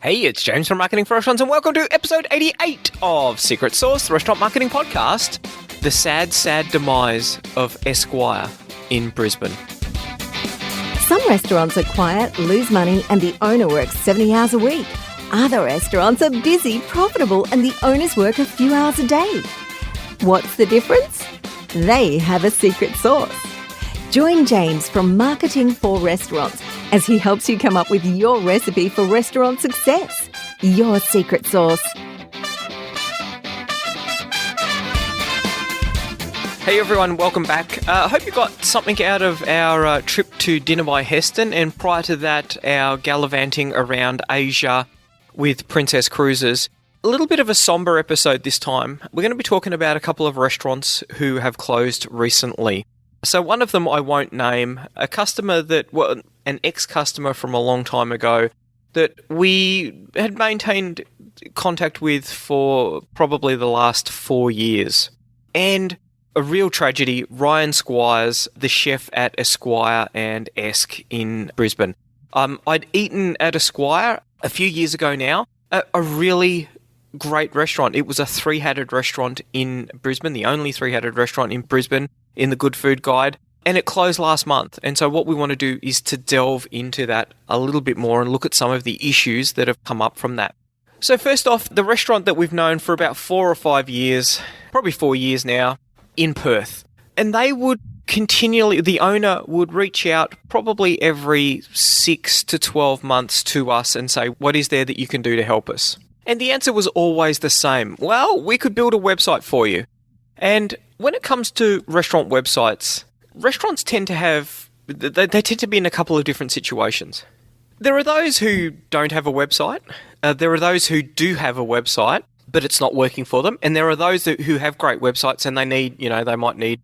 Hey, it's James from Marketing for Restaurants, and welcome to episode 88 of Secret Sauce, the Restaurant Marketing Podcast. The sad, sad demise of Esquire in Brisbane. Some restaurants are quiet, lose money, and the owner works 70 hours a week. Other restaurants are busy, profitable, and the owners work a few hours a day. What's the difference? They have a secret sauce. Join James from Marketing for Restaurants as he helps you come up with your recipe for restaurant success. Your secret sauce. Hey everyone, welcome back. I hope you got something out of our trip to Dinner by Heston, and prior to that, our gallivanting around Asia with Princess Cruises. A little bit of a somber episode this time. We're going to be talking about a couple of restaurants who have closed recently. So one of them I won't name, a customer that, well, an ex-customer from a long time ago that we had maintained contact with for probably the last 4 years. And a real tragedy, Ryan Squires, the chef at Esquire and Esque in Brisbane. I'd eaten at Esquire a few years ago now, a really great restaurant. It was a three-hatted restaurant in Brisbane, the only three-hatted restaurant in Brisbane in the Good Food Guide, and it closed last month. And so what we want to do is to delve into that a little bit more and look at some of the issues that have come up from that. So first off, the restaurant that we've known for about 4 or 5 years, probably 4 years now, in Perth. And they would continually, the owner would reach out probably every 6 to 12 months to us and say, what is there that you can do to help us? And the answer was always the same. Well, we could build a website for you. And when it comes to restaurant websites, restaurants tend to have, they tend to be in a couple of different situations. There are those who don't have a website. There are those who do have a website, but it's not working for them. And there are those who have great websites and they need, they might need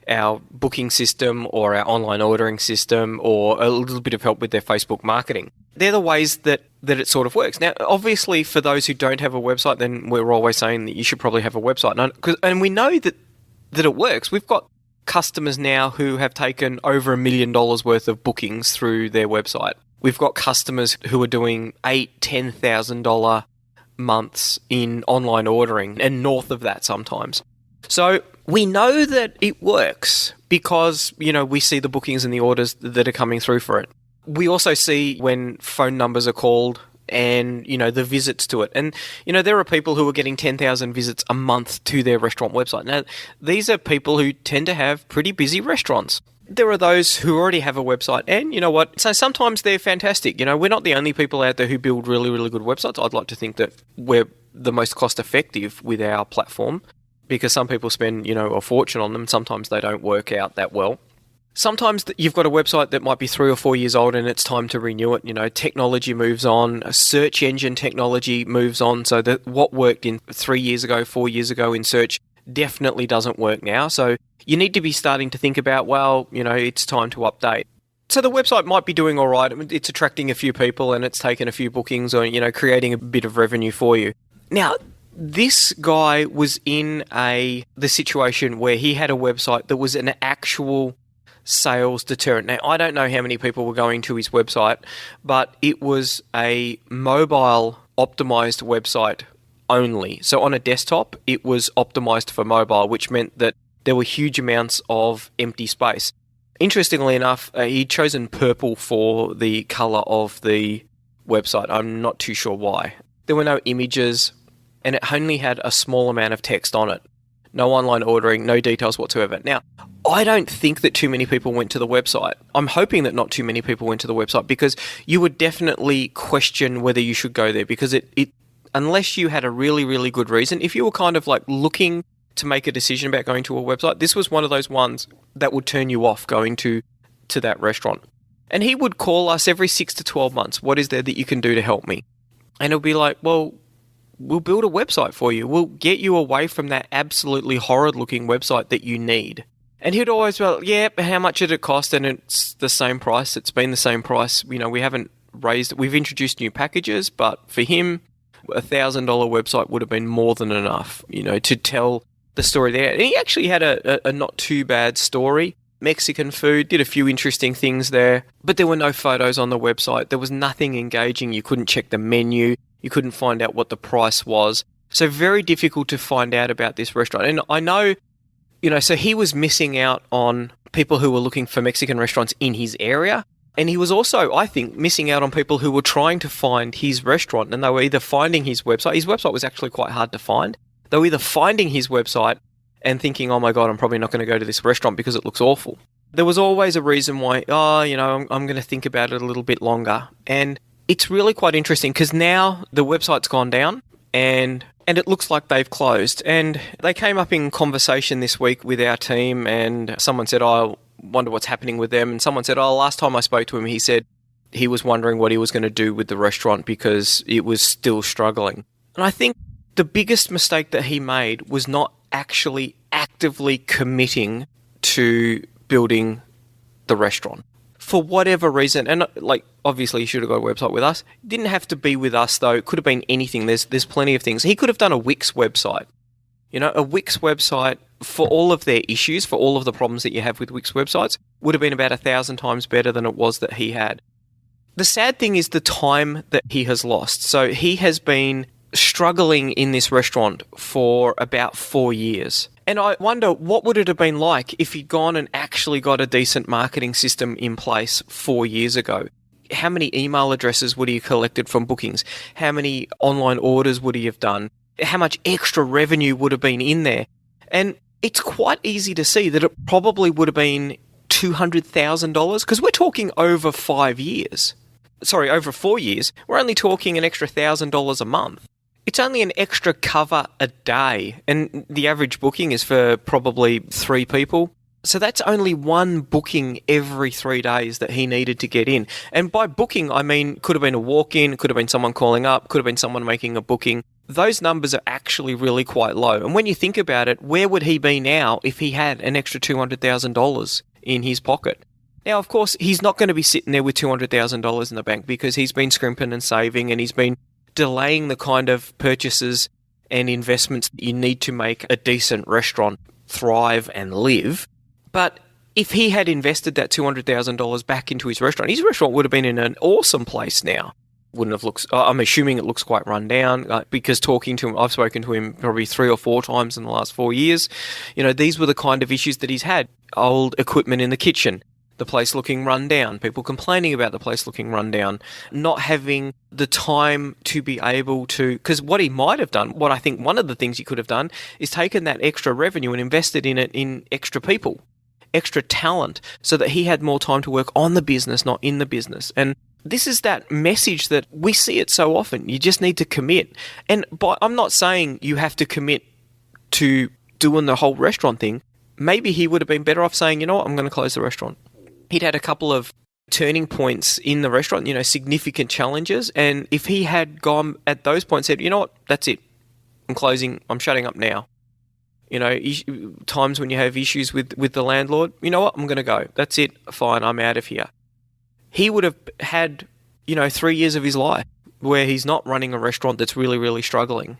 our booking system or our online ordering system or a little bit of help with their Facebook marketing. They're the ways that it sort of works. Now, obviously, for those who don't have a website, then we're always saying that you should probably have a website. And we know that it works. We've got customers now who have taken over $1 million worth of bookings through their website. We've got customers who are doing $8,000, $10,000 months in online ordering and north of that sometimes. So we know that it works because, we see the bookings and the orders that are coming through for it. We also see when phone numbers are called and, the visits to it. And, there are people who are getting 10,000 visits a month to their restaurant website. Now, these are people who tend to have pretty busy restaurants. There are those who already have a website, and you know what? So sometimes they're fantastic. We're not the only people out there who build really, really good websites. I'd like to think that we're the most cost-effective with our platform because some people spend, a fortune on them. Sometimes they don't work out that well. Sometimes you've got a website that might be 3 or 4 years old and it's time to renew it. Technology moves on, search engine technology moves on, so that what worked in 3 years ago, 4 years ago in search definitely doesn't work now. So you need to be starting to think about, it's time to update. So the website might be doing all right. It's attracting a few people and it's taken a few bookings or, creating a bit of revenue for you. Now, this guy was in the situation where he had a website that was an actual sales deterrent. Now, I don't know how many people were going to his website, but it was a mobile optimized website only. So on a desktop, it was optimized for mobile, which meant that there were huge amounts of empty space. Interestingly enough, he'd chosen purple for the color of the website. I'm not too sure why. There were no images, and it only had a small amount of text on it. No online ordering, no details whatsoever. Now, I don't think that too many people went to the website. I'm hoping that not too many people went to the website because you would definitely question whether you should go there because it unless you had a really, really good reason, if you were kind of like looking to make a decision about going to a website, this was one of those ones that would turn you off going to that restaurant. And he would call us every 6 to 12 months. What is there that you can do to help me? And it'll be like, well, we'll build a website for you. We'll get you away from that absolutely horrid looking website that you need. And he'd always be like, yeah, how much did it cost? And it's the same price. It's been the same price. We haven't raised it. We've introduced new packages, but for him, $1,000 website would have been more than enough, to tell the story there. And he actually had a not too bad story. Mexican food, did a few interesting things there, but there were no photos on the website. There was nothing engaging. You couldn't check the menu. You couldn't find out what the price was. So very difficult to find out about this restaurant. And I know, so he was missing out on people who were looking for Mexican restaurants in his area. And he was also, I think, missing out on people who were trying to find his restaurant, and they were either finding his website. His website was actually quite hard to find. They were either finding his website and thinking, oh my God, I'm probably not going to go to this restaurant because it looks awful. There was always a reason why, I'm going to think about it a little bit longer. And it's really quite interesting because now the website's gone down and it looks like they've closed. And they came up in conversation this week with our team, and someone said, I wonder what's happening with them. And someone said, last time I spoke to him, he said he was wondering what he was going to do with the restaurant because it was still struggling. And I think the biggest mistake that he made was not actually actively committing to building the restaurant. For whatever reason, and obviously he should have got a website with us. It didn't have to be with us though. It could have been anything. There's plenty of things. He could have done a Wix website. A Wix website, for all of their issues, for all of the problems that you have with Wix websites, would have been about 1,000 times better than it was that he had. The sad thing is the time that he has lost. So he has been struggling in this restaurant for about 4 years. And I wonder, what would it have been like if he'd gone and actually got a decent marketing system in place 4 years ago? How many email addresses would he have collected from bookings? How many online orders would he have done? How much extra revenue would have been in there? And it's quite easy to see that it probably would have been $200,000 because we're talking over 5 years. Sorry, over 4 years. We're only talking an extra $1,000 a month. It's only an extra cover a day, and the average booking is for probably 3 people. So that's only one booking every 3 days that he needed to get in. And by booking, I mean, could have been a walk-in, could have been someone calling up, could have been someone making a booking. Those numbers are actually really quite low. And when you think about it, where would he be now if he had an extra $200,000 in his pocket? Now, of course, he's not going to be sitting there with $200,000 in the bank because he's been scrimping and saving, and he's been delaying the kind of purchases and investments that you need to make a decent restaurant thrive and live. But if he had invested that $200,000 back into his restaurant would have been in an awesome place now. Wouldn't have looked, I'm assuming it looks quite run down because talking to him, I've spoken to him probably 3 or 4 times in the last 4 years. These were the kind of issues that he's had. Old equipment in the kitchen, the place looking run down, people complaining about the place looking run down, not having the time to be able to, because what he might have done, what I think one of the things he could have done is taken that extra revenue and invested in it in extra people, extra talent, so that he had more time to work on the business, not in the business. And this is that message that we see it so often. You just need to commit. And I'm not saying you have to commit to doing the whole restaurant thing. Maybe he would have been better off saying, I'm going to close the restaurant. He'd had a couple of turning points in the restaurant, significant challenges. And if he had gone at those points, said, that's it. I'm closing. I'm shutting up now. Times when you have issues with the landlord, I'm going to go. That's it. Fine. I'm out of here. He would have had, 3 years of his life where he's not running a restaurant that's really, really struggling.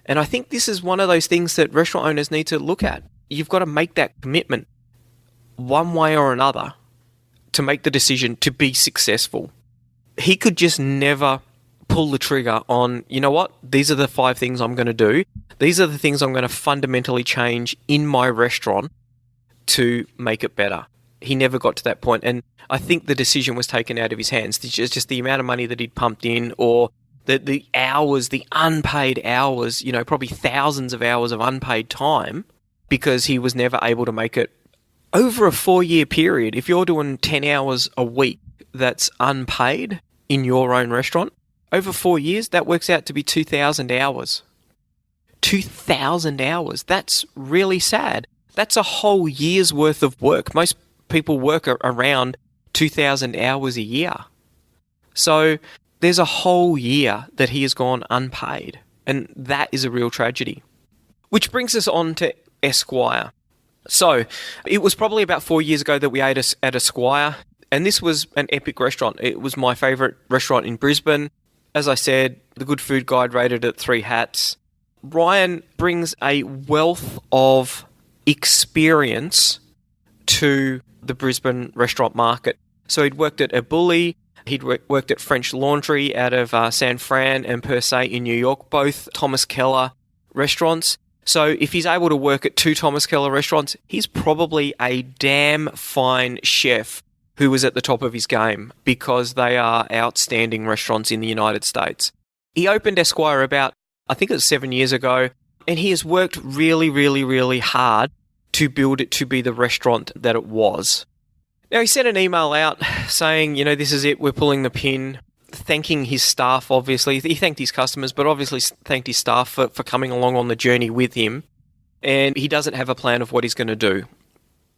And I think this is one of those things that restaurant owners need to look at. You've got to make that commitment one way or another to make the decision to be successful. He could just never pull the trigger on, these are the 5 things I'm going to do. These are the things I'm going to fundamentally change in my restaurant to make it better. He never got to that point, and I think the decision was taken out of his hands. It's just the amount of money that he'd pumped in, or the hours, the unpaid hours, probably thousands of hours of unpaid time, because he was never able to make it over a 4-year period. If you're doing 10 hours a week that's unpaid in your own restaurant, over 4 years, that works out to be 2,000 hours. 2,000 hours. That's really sad. That's a whole year's worth of work. Most people work around 2,000 hours a year. So there's a whole year that he has gone unpaid. And that is a real tragedy. Which brings us on to Esquire. So it was probably about 4 years ago that we ate at Esquire. And this was an epic restaurant. It was my favourite restaurant in Brisbane. As I said, the Good Food Guide rated it 3 hats. Ryan brings a wealth of experience to the Brisbane restaurant market. So he'd worked at elBulli, He'd worked at French Laundry out of San Fran and Per Se in New York, both Thomas Keller restaurants. So if he's able to work at 2 Thomas Keller restaurants, he's probably a damn fine chef who was at the top of his game, because they are outstanding restaurants in the United States. He opened Esquire about, I think it was 7 years ago, and he has worked really, really, really hard to build it to be the restaurant that it was. Now, he sent an email out saying, this is it, we're pulling the pin, thanking his staff, obviously. He thanked his customers, but obviously thanked his staff for coming along on the journey with him. And he doesn't have a plan of what he's going to do.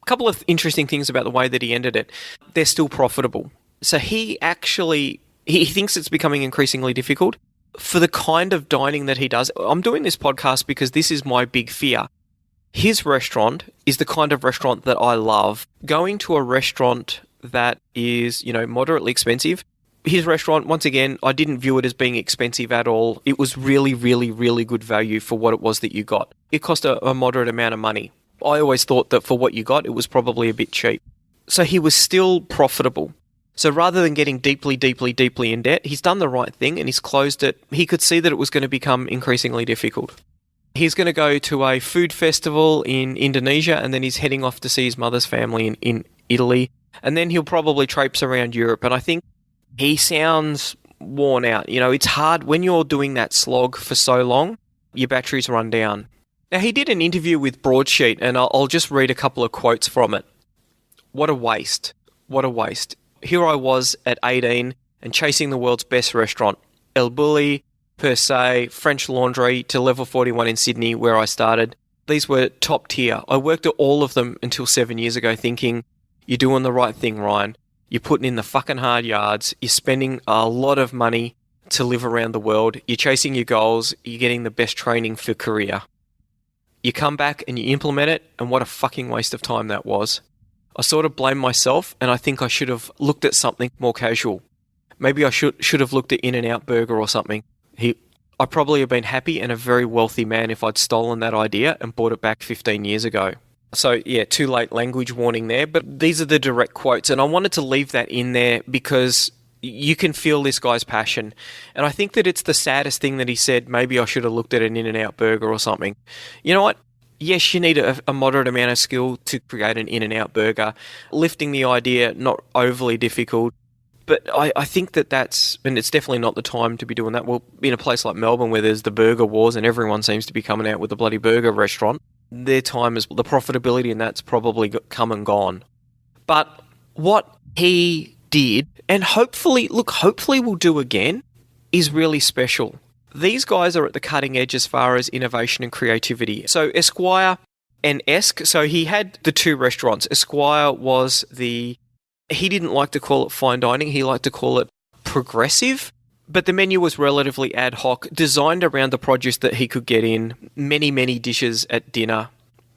A couple of interesting things about the way that he ended it. They're still profitable. So he thinks it's becoming increasingly difficult for the kind of dining that he does. I'm doing this podcast because this is my big fear. His restaurant is the kind of restaurant that I love. Going to a restaurant that is, moderately expensive. His restaurant, once again, I didn't view it as being expensive at all. It was really, really, really good value for what it was that you got. It cost a moderate amount of money. I always thought that for what you got, it was probably a bit cheap. So he was still profitable. So rather than getting deeply, deeply, deeply in debt, he's done the right thing and he's closed it. He could see that it was going to become increasingly difficult. He's going to go to a food festival in Indonesia, and then he's heading off to see his mother's family in Italy. And then he'll probably traipse around Europe. And I think he sounds worn out. It's hard when you're doing that slog for so long, your batteries run down. Now, he did an interview with Broadsheet, and I'll just read a couple of quotes from it. What a waste. What a waste. Here I was at 18 and chasing the world's best restaurant. elBulli, Per Se, French Laundry to Level 41 in Sydney, where I started. These were top tier. I worked at all of them until 7 years ago thinking, you're doing the right thing, Ryan. You're putting in the fucking hard yards. You're spending a lot of money to live around the world. You're chasing your goals. You're getting the best training for career. You come back and you implement it, and what a fucking waste of time that was. I sort of blame myself, and I think I should have looked at something more casual. Maybe I should have looked at In-N-Out Burger or something. I probably have been happy and a very wealthy man if I'd stolen that idea and bought it back 15 years ago. So yeah, too late language warning there, but these are the direct quotes, and I wanted to leave that in there because you can feel this guy's passion. And I think that it's the saddest thing that he said, maybe I should have looked at an In-N-Out Burger or something. You know what? Yes, you need a moderate amount of skill to create an In-N-Out Burger. Lifting the idea, not overly difficult. But I think that's, and it's definitely not the time to be doing that. Well, in a place like Melbourne where there's the burger wars and everyone seems to be coming out with a bloody burger restaurant, their time is, the profitability in that's probably come and gone. But what he did, and hopefully we'll do again, is really special. These guys are at the cutting edge as far as innovation and creativity. So Esquire and Esc, so he had the 2 restaurants. Esquire was he didn't like to call it fine dining, he liked to call it progressive, but the menu was relatively ad hoc, designed around the produce that he could get in, many, many dishes at dinner,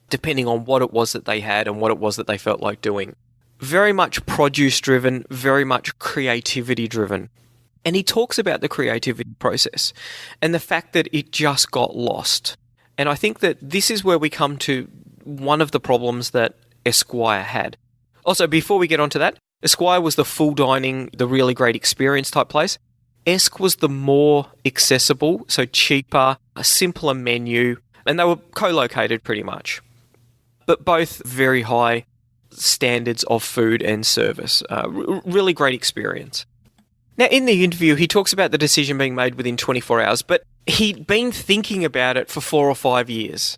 depending on what it was that they had and what it was that they felt like doing. Very much produce driven, very much creativity driven. And he talks about the creativity process and the fact that it just got lost. And I think that this is where we come to one of the problems that Esquire had. Also, before we get onto that, Esquire was the full dining, the really great experience type place. Esc was the more accessible, so cheaper, a simpler menu, and they were co-located pretty much. But both very high standards of food and service. Really great experience. Now, in the interview, he talks about the decision being made within 24 hours, but he'd been thinking about it for 4 or 5 years.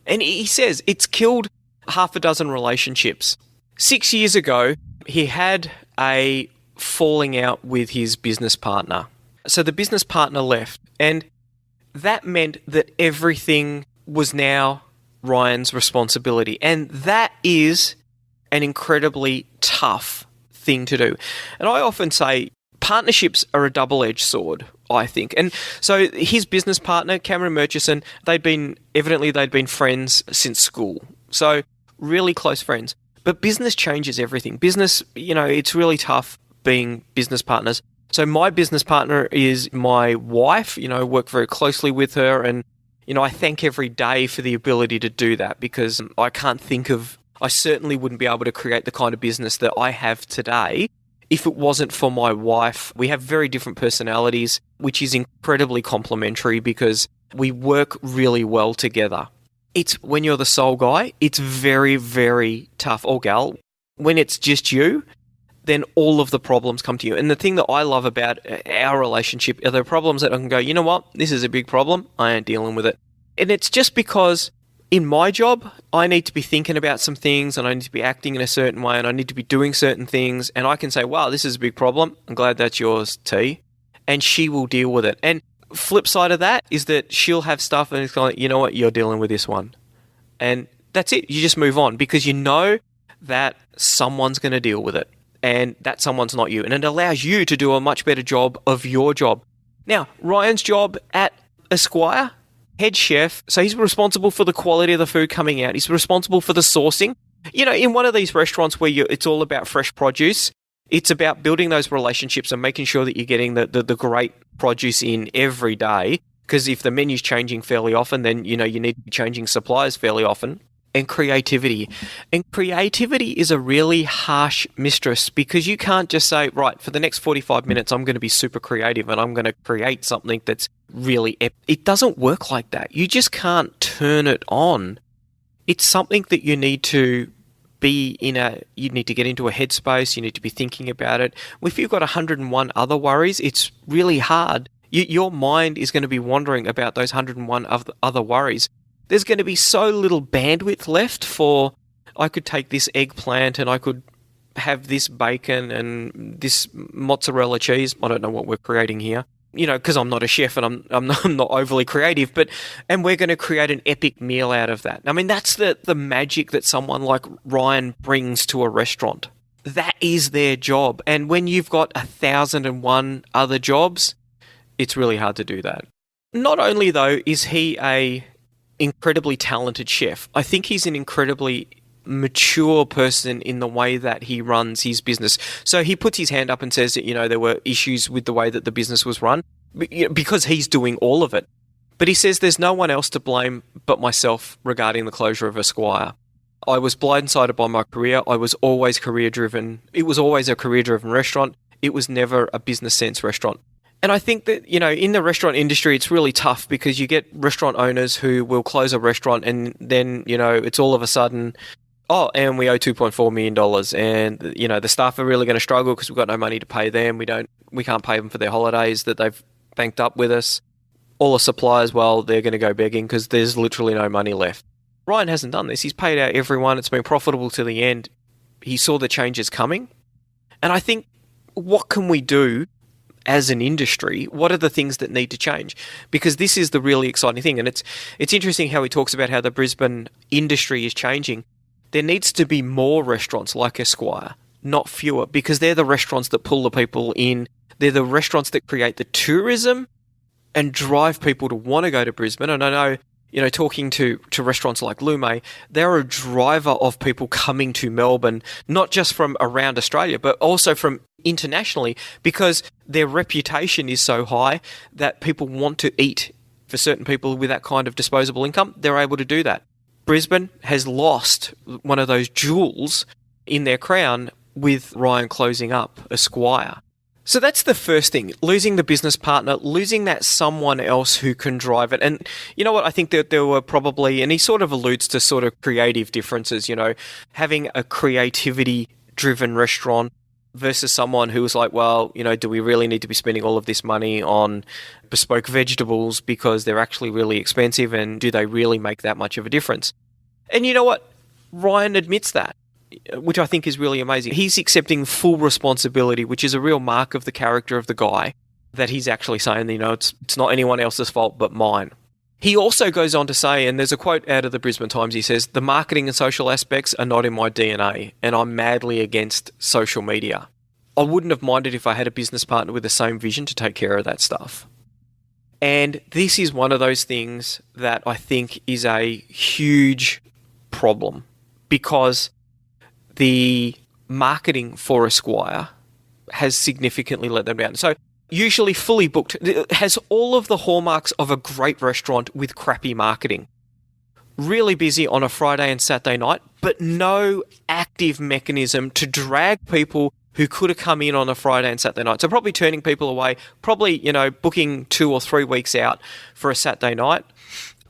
And he says it's killed half a dozen relationships. 6 years ago, he had a falling out with his business partner. So the business partner left, and that meant that everything was now Ryan's responsibility. And that is an incredibly tough thing to do. And I often say partnerships are a double-edged sword, I think. And so his business partner, Cameron Murchison, they'd been friends since school. So really close friends. But business changes everything. Business, it's really tough being business partners. So my business partner is my wife. I work very closely with her, and I thank every day for the ability to do that, because I certainly wouldn't be able to create the kind of business that I have today if it wasn't for my wife. We have very different personalities, which is incredibly complementary because we work really well together. It's when you're the sole guy, it's very, very tough, or gal. When it's just you, then all of the problems come to you. And the thing that I love about our relationship are the problems that I can go, you know what, this is a big problem, I ain't dealing with it. And it's just because in my job, I need to be thinking about some things and I need to be acting in a certain way and I need to be doing certain things. And I can say, wow, this is a big problem. I'm glad that's yours, T. And she will deal with it. And flip side of that is that she'll have stuff and it's kind of like, you know what, you're dealing with this one. And that's it. You just move on because you know that someone's going to deal with it. And that someone's not you. And it allows you to do a much better job of your job. Now, Ryan's job at Esquire, head chef, so he's responsible for the quality of the food coming out. He's responsible for the sourcing. You know, in one of these restaurants where it's all about fresh produce, it's about building those relationships and making sure that you're getting the great produce in every day. Because if the menu's changing fairly often, then, you know, you need to be changing suppliers fairly often. And creativity. And creativity is a really harsh mistress because you can't just say, right, for the next 45 minutes, I'm going to be super creative and I'm going to create something that's really epic. It doesn't work like that. You just can't turn it on. It's something that you need to you need to get into a headspace. You need to be thinking about it. If you've got 101 other worries, it's really hard. Your mind is going to be wandering about those 101 other worries. There's going to be so little bandwidth left for, I could take this eggplant and I could have this bacon and this mozzarella cheese. I don't know what we're creating here, you know, because I'm not a chef and I'm not overly creative, and we're going to create an epic meal out of that. I mean, that's the magic that someone like Ryan brings to a restaurant. That is their job. And when you've got 1,001 other jobs, it's really hard to do that. Not only, though, is he a incredibly talented chef, I think he's an incredibly mature person in the way that he runs his business. So he puts his hand up and says that, you know, there were issues with the way that the business was run because he's doing all of it. But he says there's no one else to blame but myself regarding the closure of Esquire. I was blindsided by my career. I was always career-driven. It was always a career-driven restaurant. It was never a business sense restaurant. And I think that, you know, in the restaurant industry, it's really tough because you get restaurant owners who will close a restaurant and then, you know, it's all of a sudden, oh, and we owe $2.4 million and, you know, the staff are really going to struggle because we've got no money to pay them. We can't pay them for their holidays that they've banked up with us. All the suppliers, well, they're going to go begging because there's literally no money left. Ryan hasn't done this. He's paid out everyone. It's been profitable to the end. He saw the changes coming. And I think, what can we do as an industry? What are the things that need to change? Because this is the really exciting thing. And it's interesting how he talks about how the Brisbane industry is changing. There needs to be more restaurants like Esquire, not fewer, because they're the restaurants that pull the people in. They're the restaurants that create the tourism and drive people to want to go to Brisbane. And I know, you know, talking to restaurants like Lume, they're a driver of people coming to Melbourne, not just from around Australia, but also from internationally, because their reputation is so high that people want to eat. For certain people with that kind of disposable income, they're able to do that. Brisbane has lost one of those jewels in their crown with Ryan closing up Esquire. So that's the first thing, losing the business partner, losing that someone else who can drive it. And you know what, I think that there were probably, and he sort of alludes to sort of creative differences, you know, having a creativity-driven restaurant versus someone who was like, well, you know, do we really need to be spending all of this money on bespoke vegetables because they're actually really expensive, and do they really make that much of a difference? And you know what, Ryan admits that, which I think is really amazing. He's accepting full responsibility, which is a real mark of the character of the guy, that he's actually saying, you know, it's not anyone else's fault but mine. He also goes on to say, and there's a quote out of the Brisbane Times, he says, the marketing and social aspects are not in my DNA, and I'm madly against social media. I wouldn't have minded if I had a business partner with the same vision to take care of that stuff. And this is one of those things that I think is a huge problem, because the marketing for Esquire has significantly let them down. So usually fully booked, it has all of the hallmarks of a great restaurant with crappy marketing. Really busy on a Friday and Saturday night, but no active mechanism to drag people who could have come in on a Friday and Saturday night. So probably turning people away, probably, booking 2 or 3 weeks out for a Saturday night,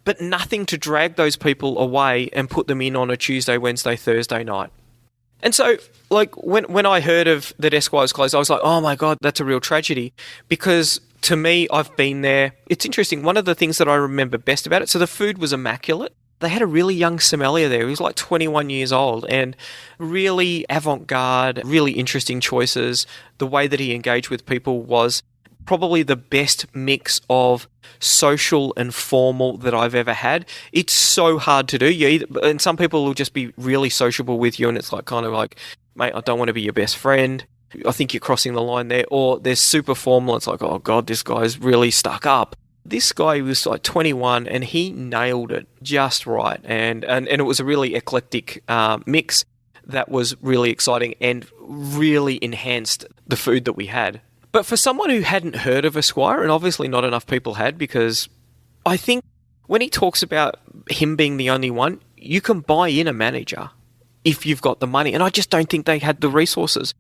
but nothing to drag those people away and put them in on a Tuesday, Wednesday, Thursday night. And so, when I heard of that Esquire's closed, I was like, oh my God, that's a real tragedy. Because to me, I've been there. It's interesting. One of the things that I remember best about it, so the food was immaculate. They had a really young sommelier there. He was like 21 years old and really avant-garde, really interesting choices. The way that he engaged with people was probably the best mix of social and formal that I've ever had. It's so hard to do. And some people will just be really sociable with you, and it's kind of like, mate, I don't want to be your best friend. I think you're crossing the line there. Or they're super formal. It's like, oh God, this guy's really stuck up. This guy was 21 and he nailed it just right. And it was a really eclectic mix that was really exciting and really enhanced the food that we had. But for someone who hadn't heard of Esquire, and obviously not enough people had, because I think when he talks about him being the only one, you can buy in a manager if you've got the money. And I just don't think they had the resources.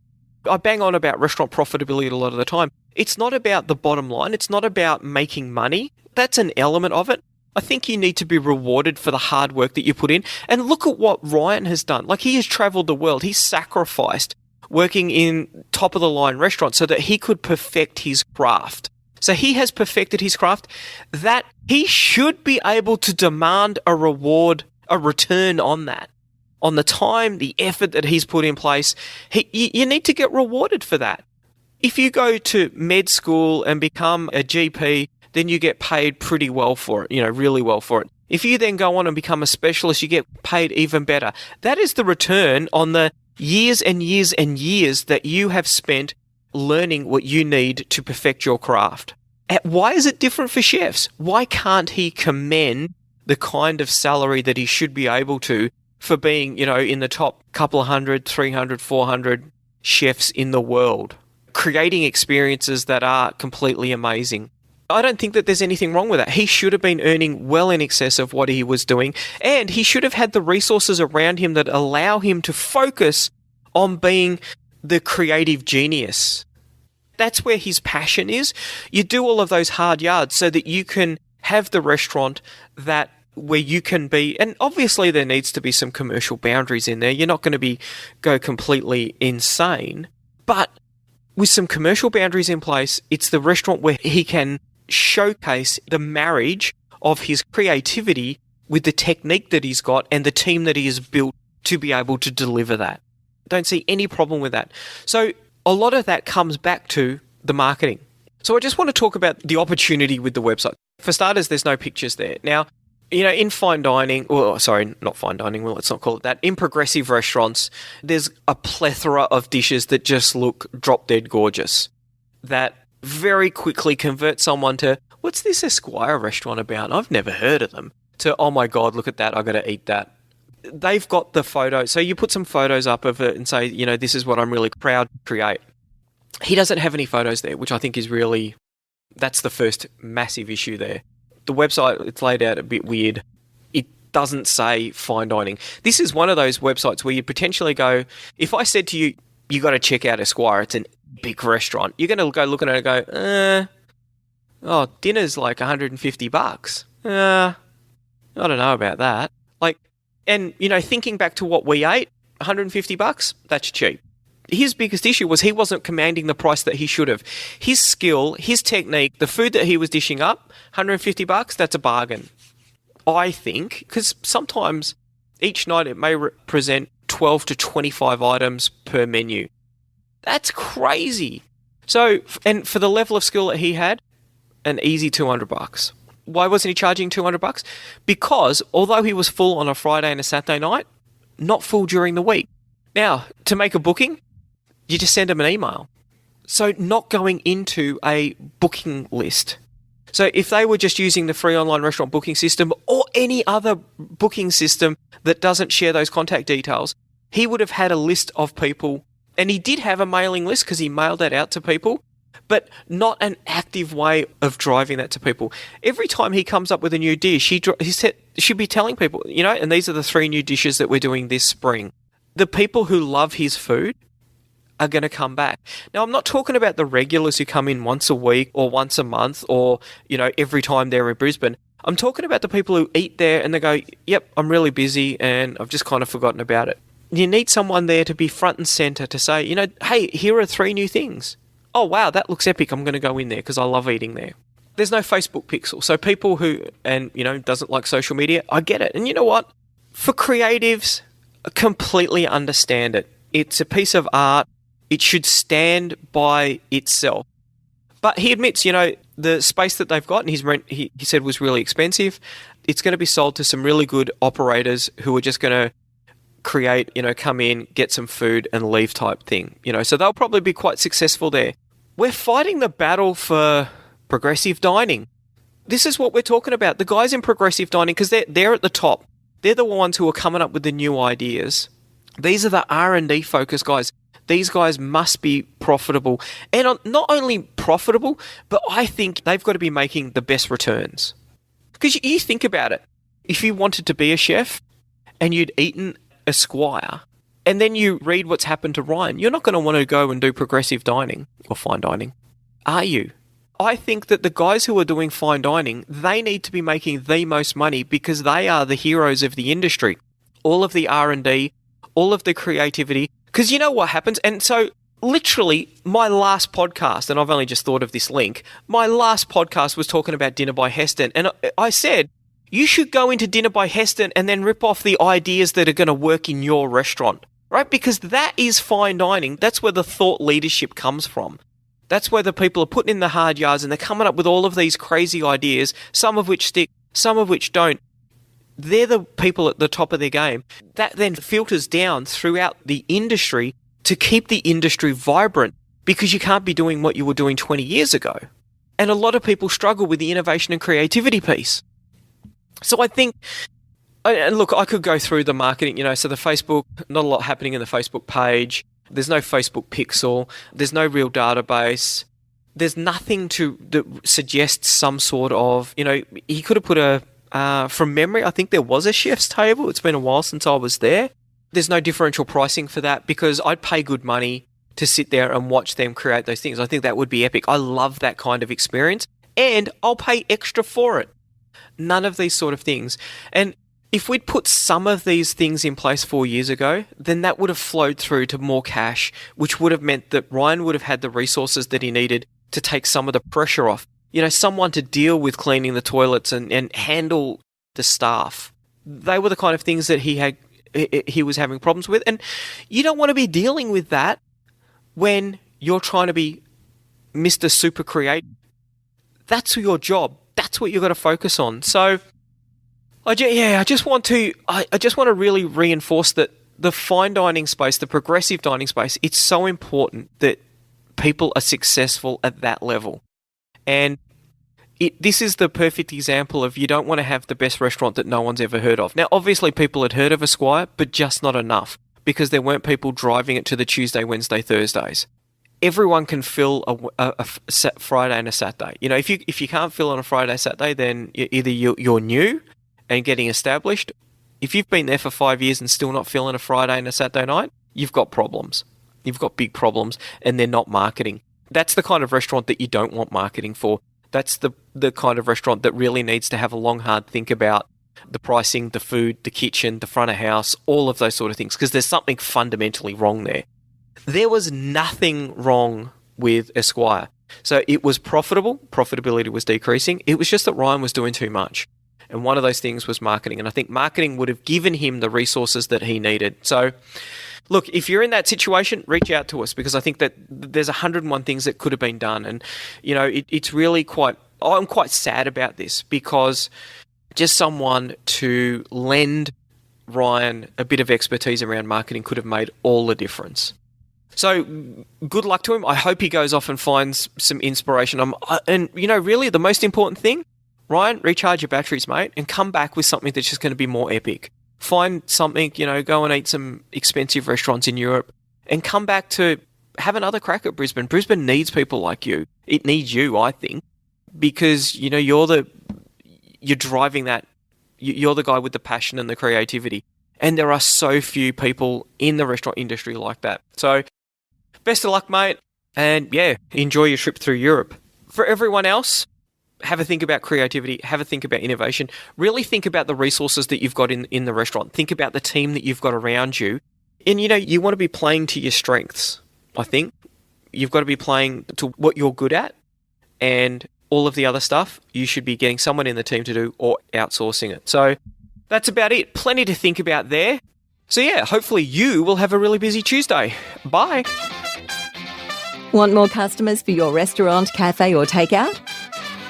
I bang on about restaurant profitability a lot of the time. It's not about the bottom line. It's not about making money. That's an element of it. I think you need to be rewarded for the hard work that you put in. And look at what Ryan has done. He has traveled the world. He's sacrificed working in top-of-the-line restaurants so that he could perfect his craft. So he has perfected his craft that he should be able to demand a reward, a return on that. On the time, the effort that he's put in place, you need to get rewarded for that. If you go to med school and become a GP, then you get paid pretty well for it, really well for it. If you then go on and become a specialist, you get paid even better. That is the return on the years and years and years that you have spent learning what you need to perfect your craft. Why is it different for chefs? Why can't he commend the kind of salary that he should be able to for being, in the top couple of 100, 300, 400 chefs in the world, creating experiences that are completely amazing? I don't think that there's anything wrong with that. He should have been earning well in excess of what he was doing, and he should have had the resources around him that allow him to focus on being the creative genius. That's where his passion is. You do all of those hard yards so that you can have the restaurant where you can be, and obviously there needs to be some commercial boundaries in there. You're not going to go completely insane, but with some commercial boundaries in place, it's the restaurant where he can showcase the marriage of his creativity with the technique that he's got and the team that he has built to be able to deliver that. Don't see any problem with that. So a lot of that comes back to the marketing. So I just want to talk about the opportunity with the website. For starters, there's no pictures there. Now, in fine dining, not fine dining, let's not call it that. In progressive restaurants, there's a plethora of dishes that just look drop dead gorgeous that very quickly convert someone to, what's this Esquire restaurant about? I've never heard of them. To, oh my God, look at that, I've got to eat that. They've got the photo. So you put some photos up of it and say, this is what I'm really proud to create. He doesn't have any photos there, which I think is really, that's the first massive issue there. The website, it's laid out a bit weird. It doesn't say fine dining. This is one of those websites where you potentially go, if I said to you, you got to check out Esquire, it's an big restaurant, you're going to go look at it and go, dinner's like $150. I don't know about that. And thinking back to what we ate, $150, that's cheap. His biggest issue was he wasn't commanding the price that he should have. His skill, his technique, the food that he was dishing up, $150, that's a bargain. I think, because sometimes each night it may represent 12 to 25 items per menu. That's crazy. So, and for the level of skill that he had, an easy $200. Why wasn't he charging $200? Because although he was full on a Friday and a Saturday night, not full during the week. Now, to make a booking, you just send him an email. So not going into a booking list. So if they were just using the free online restaurant booking system or any other booking system that doesn't share those contact details, he would have had a list of people, and he did have a mailing list because he mailed that out to people, but not an active way of driving that to people. Every time he comes up with a new dish, he should be telling people, and these are the 3 new dishes that we're doing this spring. The people who love his food are going to come back. Now, I'm not talking about the regulars who come in once a week or once a month or, every time they're in Brisbane. I'm talking about the people who eat there and they go, yep, I'm really busy and I've just kind of forgotten about it. You need someone there to be front and center to say, hey, here are 3 new things. Oh, wow, that looks epic. I'm going to go in there because I love eating there. There's no Facebook pixel. So people who, doesn't like social media, I get it. And you know what? For creatives, I completely understand it. It's a piece of art. It should stand by itself. But he admits, the space that they've got and his rent, he said was really expensive. It's going to be sold to some really good operators who are just going to create, come in, get some food and leave type thing. So they'll probably be quite successful there. We're fighting the battle for progressive dining. This is what we're talking about. The guys in progressive dining, because they're at the top. They're the ones who are coming up with the new ideas. These are the R&D focused guys. These guys must be profitable. And not only profitable, but I think they've got to be making the best returns. Because you think about it. If you wanted to be a chef and you'd eaten Esquire, and then you read what's happened to Ryan, you're not going to want to go and do progressive dining or fine dining, are you? I think that the guys who are doing fine dining, they need to be making the most money because they are the heroes of the industry. All of the R&D, all of the creativity, because you know what happens? And so literally my last podcast, and I've only just thought of this link, my last podcast was talking about Dinner by Heston, and I said, you should go into Dinner by Heston and then rip off the ideas that are going to work in your restaurant, right? Because that is fine dining. That's where the thought leadership comes from. That's where the people are putting in the hard yards and they're coming up with all of these crazy ideas, some of which stick, some of which don't. They're the people at the top of their game. That then filters down throughout the industry to keep the industry vibrant because you can't be doing what you were doing 20 years ago. And a lot of people struggle with the innovation and creativity piece. So I think, and look, I could go through the marketing, so the Facebook, not a lot happening in the Facebook page. There's no Facebook pixel. There's no real database. There's nothing that suggests some sort of, he could have put from memory, I think there was a chef's table. It's been a while since I was there. There's no differential pricing for that because I'd pay good money to sit there and watch them create those things. I think that would be epic. I love that kind of experience and I'll pay extra for it. None of these sort of things. And if we'd put some of these things in place 4 years ago, then that would have flowed through to more cash, which would have meant that Ryan would have had the resources that he needed to take some of the pressure off. Someone to deal with cleaning the toilets and handle the staff. They were the kind of things that he was having problems with. And you don't want to be dealing with that when you're trying to be Mr. Super Creative. That's your job. That's what you've got to focus on. So, I just want to really reinforce that the fine dining space, the progressive dining space, it's so important that people are successful at that level. And this is the perfect example of you don't want to have the best restaurant that no one's ever heard of. Now, obviously, people had heard of Esquire, but just not enough because there weren't people driving it to the Tuesday, Wednesday, Thursdays. Everyone can fill a Friday and a Saturday. If you can't fill on a Friday, Saturday, then either you're new and getting established. If you've been there for 5 years and still not filling a Friday and a Saturday night, you've got problems. You've got big problems, and they're not marketing. That's the kind of restaurant that you don't want marketing for. That's the kind of restaurant that really needs to have a long, hard think about the pricing, the food, the kitchen, the front of house, all of those sort of things, because there's something fundamentally wrong there. There was nothing wrong with Esquire. So it was profitable. Profitability was decreasing. It was just that Ryan was doing too much. And one of those things was marketing. And I think marketing would have given him the resources that he needed. So look, if you're in that situation, reach out to us because I think that there's 101 things that could have been done. And, it's really I'm quite sad about this because just someone to lend Ryan a bit of expertise around marketing could have made all the difference. So good luck to him. I hope he goes off and finds some inspiration. Really the most important thing, Ryan, recharge your batteries, mate, and come back with something that's just going to be more epic. Find something, go and eat some expensive restaurants in Europe and come back to have another crack at Brisbane. Brisbane needs people like you. It needs you, I think, because, you're driving that. You're the guy with the passion and the creativity. And there are so few people in the restaurant industry like that. So best of luck, mate. And yeah, enjoy your trip through Europe. For everyone else, have a think about creativity, have a think about innovation. Really think about the resources that you've got in the restaurant. Think about the team that you've got around you. And, you want to be playing to your strengths, I think. You've got to be playing to what you're good at, and all of the other stuff you should be getting someone in the team to do or outsourcing it. So that's about it. Plenty to think about there. So yeah, hopefully you will have a really busy Tuesday. Bye. Want more customers for your restaurant, cafe or takeout?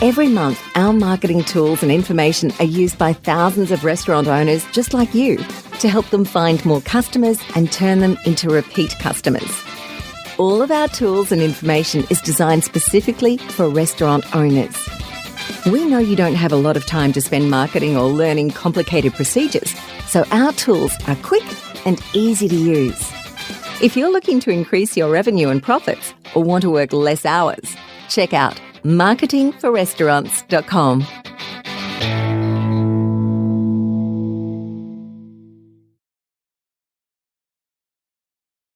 Every month, our marketing tools and information are used by thousands of restaurant owners just like you to help them find more customers and turn them into repeat customers. All of our tools and information is designed specifically for restaurant owners. We know you don't have a lot of time to spend marketing or learning complicated procedures, so our tools are quick and easy to use. If you're looking to increase your revenue and profits or want to work less hours, check out marketingforrestaurants.com.